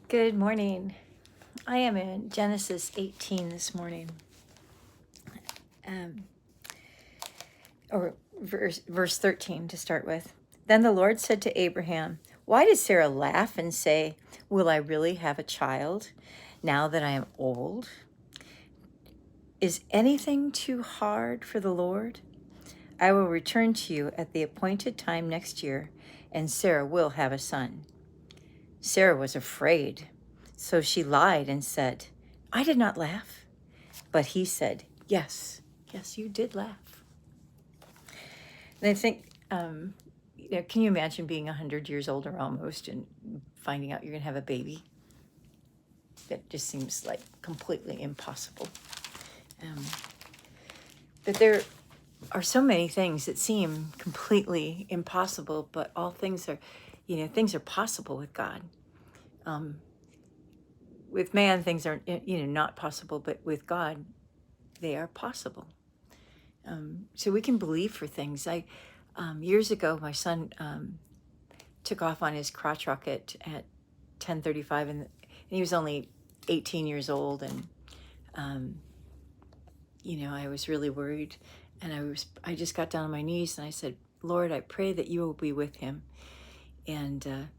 Good morning. I am in Genesis 18 this morning, um, or verse 13 to start with. Then the Lord said to Abraham, "Why did Sarah laugh and say, 'Will I really have a child now that I am old? Is anything too hard for the Lord? I will return to you at the appointed time next year, and Sarah will have a son.' Sarah was afraid, so she lied and said, 'I did not laugh.' But he said, 'Yes, yes, you did laugh.'" And I think, can you imagine being 100 years old or almost and finding out you're going to have a baby? That just seems like completely impossible. But there are so many things that seem completely impossible, but all things are, things are possible with God. With man, things are, not possible, but with God, they are possible. So we can believe for things. Years ago, my son took off on his crotch rocket at 10:35, and he was only 18 years old, and I was really worried, and I just got down on my knees and I said, "Lord, I pray that you will be with him, and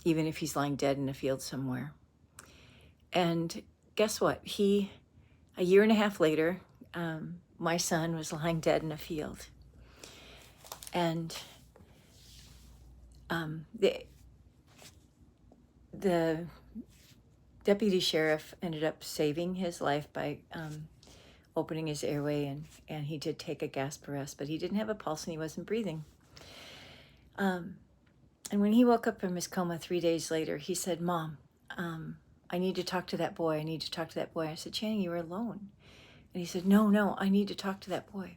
even if he's lying dead in a field somewhere." And guess what? A year and a half later, my son was lying dead in a field. And the deputy sheriff ended up saving his life by opening his airway, and he did take a gasp arrest, but he didn't have a pulse and he wasn't breathing. And when he woke up from his coma 3 days later, he said, "Mom, I need to talk to that boy. I need to talk to that boy." I said, "Channing, you were alone." And he said, No, I need to talk to that boy."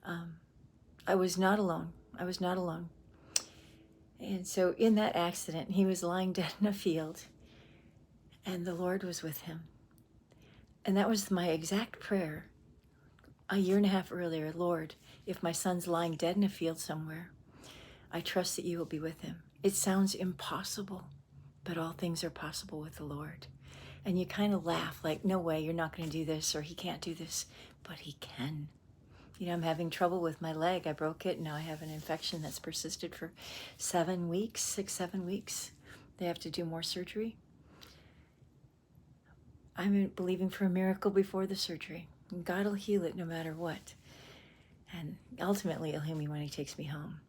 I was not alone. I was not alone. And so in that accident, he was lying dead in a field, and the Lord was with him. And that was my exact prayer a year and a half earlier. "Lord, if my son's lying dead in a field somewhere, I trust that you will be with him." It sounds impossible, but all things are possible with the Lord. And you kind of laugh like, "No way, you're not going to do this," or "He can't do this," but he can. I'm having trouble with my leg. I broke it, and now I have an infection that's persisted for 7 weeks, 7 weeks. They have to do more surgery. I'm believing for a miracle before the surgery. And God will heal it no matter what. And ultimately, he'll heal me when he takes me home.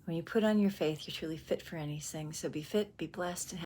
When you put on your faith, you're truly fit for anything. So be fit, be blessed, and